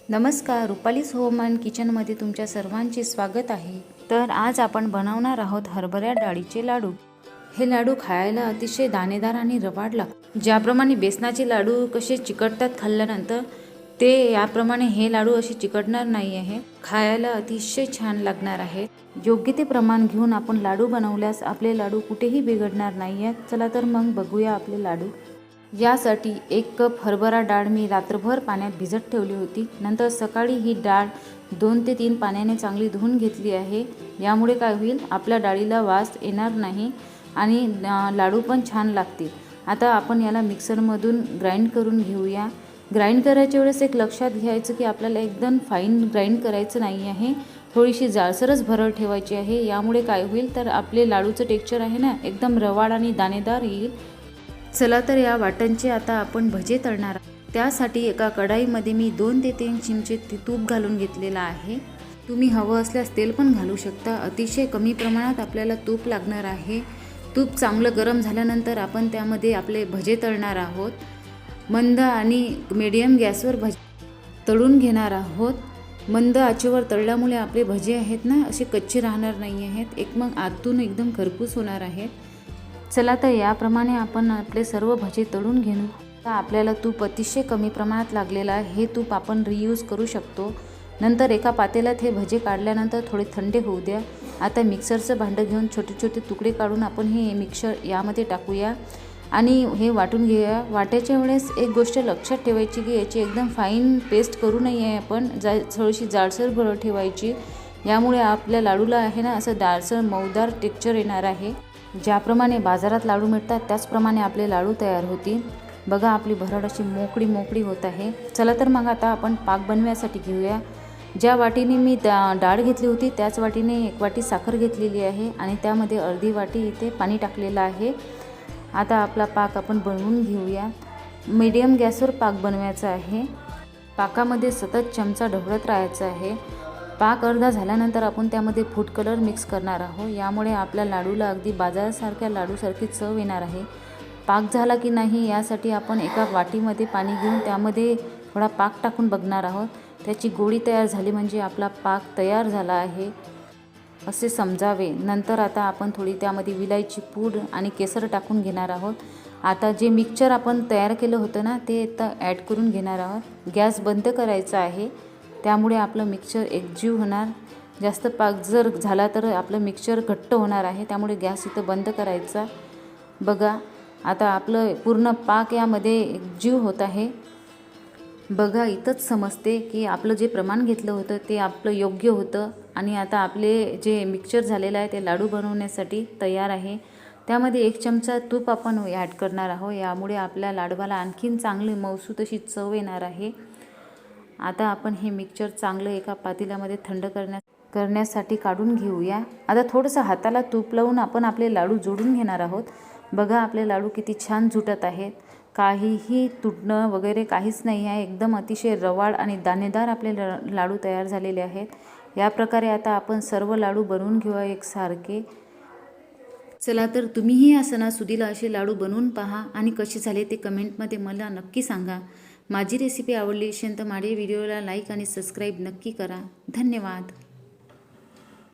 नमस्कार, रुपालीज home and किचनमध्ये तुमच्या सर्वांचे स्वागत आहे। तर आज आपण बनवणार आहोत हरभऱ्या डाळीचे लाडू। हे लाडू खायला अतिशय दाणेदार आणि रवाळ लागतात। ज्याप्रमाणे बेसनाचे लाडू कसे चिकटतात खाल्ल्यानंतर, ते याप्रमाणे हे लाडू असे चिकटणार नाही आहे। खायला अतिशय छान लागणार आहे। योग्य ते प्रमाण घेऊन आपण लाडू बनवल्यास आपले लाडू कुठेही बिघडणार नाही आहेत। चला तर मग बघूया आपले लाडू। यासाठी 1 कप हरभरा डाळ मी रात्रभर पाण्यात भिजत ठेवली होती। नंतर सकाळी ही डाळ 2 ते 3 पाण्याने चांगली धुवून घेतली आहे। यामुळे काय होईल, आपल्या डाळीला वास येणार नाही आणि लाडू पण छान लागतील। आता आपण याला मिक्सरमधून ग्राइंड करून घेऊया। ग्राइंड करायच्या वेळेस एक लक्षात घ्यायचं की आपल्याला एकदम फाईन ग्राइंड करायचं नाही आहे, थोडीशी जाडसरच भरड ठेवायची आहे। यामुळे काय होईल तर आपले लाडूचं टेक्स्चर आहे ना, एकदम रवाळ आणि दाणेदार येईल। चला तर या वाटणचे आता आपण भजे तळणार। त्यासाठी एका कढाईमध्ये मी 2 ते 3 चमचे तूप घालून घेतलेला आहे। तुम्ही हवं असल्यास तेल पण घालू शकता। अतिशय कमी प्रमाणात आपल्याला तूप लागणार आहे। तूप चांगलं गरम झाल्यानंतर आपण त्यामध्ये आपले भजे तळणार आहोत। मंद आणि मीडियम गॅसवर भजे तळून घेणार आहोत। मंद आचेवर तळल्यामुळे आपले भजे आहेत ना, असे कच्चे राहणार नाही आहेत, मग आतून एकदम खरपूस होणार आहेत। चला तर याप्रमाणे आपण आपले सर्व भजे तळून घेऊ। आता आपल्याला तूप अतिशय कमी प्रमाणात लागलेलं आहे। हे तूप आपण रियूज करू शकतो। नंतर एका पातेल्यात हे भजे काढल्यानंतर थोडे थंड होऊ द्या। आता मिक्सरचं भांडं घेऊन छोटे छोटे तुकडे काढून आपण हे मिक्सर यामध्ये टाकूया आणि हे वाटून घेऊया। वाटायच्या वेळेस एक गोष्ट लक्षात ठेवायची की याची एकदम फाईन पेस्ट करू नये, आपण थोडीशी जाडसर भरड ठेवायची। यामुळे आपल्या लाडूला आहे ना, असं दाळसर मऊदार टेक्स्चर येणार आहे। ज्याप्रमाणे बाजारात लाडू मिळतात त्याचप्रमाणे आपले लाडू तयार होतील। बघा, आपली भरड अशी मोकळी मोकळी होत आहे। चला तर मग आता आपण पाक बनवण्यासाठी घेऊया। ज्या वाटीने मी डाळ घेतली होती त्याच वाटीने 1 वाटी साखर घेतलेली आहे आणि त्यामध्ये अर्धी वाटी इथे पाणी टाकलेलं आहे। आता आपला पाक आपण बनवून घेऊया। मीडियम गॅसवर पाक बनवायचा आहे। पाकामध्ये सतत चमचा ढवळत राहायचा आहे। पाक अर्धा झाल्यानंतर आपण त्यामध्ये फूड कलर मिक्स करणार आहोत। यामुळे आपल्या लाडूला अगदी बाजारासारख्या लाडूसारखी चव येणार आहे। पाक झाला की नाही यासाठी आपण एका वाटीमध्ये पाणी घेऊन त्यामध्ये थोडा पाक टाकून बघणार आहोत। त्याची गोळी तयार झाली म्हणजे आपला पाक तयार झाला आहे असे समजावे। नंतर आता आपण थोडी त्यामध्ये विलायची पूड आणि केसर टाकून घेणार आहोत। आता जे मिक्सचर आपण तयार केलं होतं ना, ते आता ॲड करून घेणार आहोत। गॅस बंद करायचा आहे, त्यामुळे आपलं मिक्सचर एकजीव होणार। जास्त पाक जर झाला तर आपलं मिक्सचर घट्ट होणार आहे, त्यामुळे गॅस इथं बंद करायचा। बघा, आता आपलं पूर्ण पाक यामध्ये एकजीव होत आहे। बघा, इथंच समजते की आपलं जे प्रमाण घेतलं होतं ते आपलं योग्य होतं आणि आता आपले जे मिक्सचर झालेलं आहे ते लाडू बनवण्यासाठी तयार आहे। त्यामध्ये 1 चमचा तूप आपण ॲड करणार आहोत। यामुळे आपल्या लाडवाला आणखीन चांगली मऊसूत अशी चव येणार आहे। आता आपण हे मिक्सचर चांगलं एका पातेल्यामध्ये थंड करण्यासाठी काढून घेऊया। आता थोडंसं हाताला तूप लावून आपण आपले लाडू जोडून घेणार आहोत। बघा, आपले लाडू किती छान झुटत आहेत, काहीही तुटणं वगैरे काहीच नाही आहे। एकदम अतिशय रवाळ आणि दाणेदार आपले लाडू तयार झालेले आहेत। या प्रकारे आता आपण सर्व लाडू बनवून घेऊया एकसारखे। चला तर तुम्हीही या सणासुदीला असे लाडू बनवून पहा आणि कसे झाले ते कमेंटमध्ये मला नक्की सांगा। माझी रेसिपी आवडली असेल तर माझ्या व्हिडिओला लाईक आणि सबस्क्राईब नक्की करा। धन्यवाद।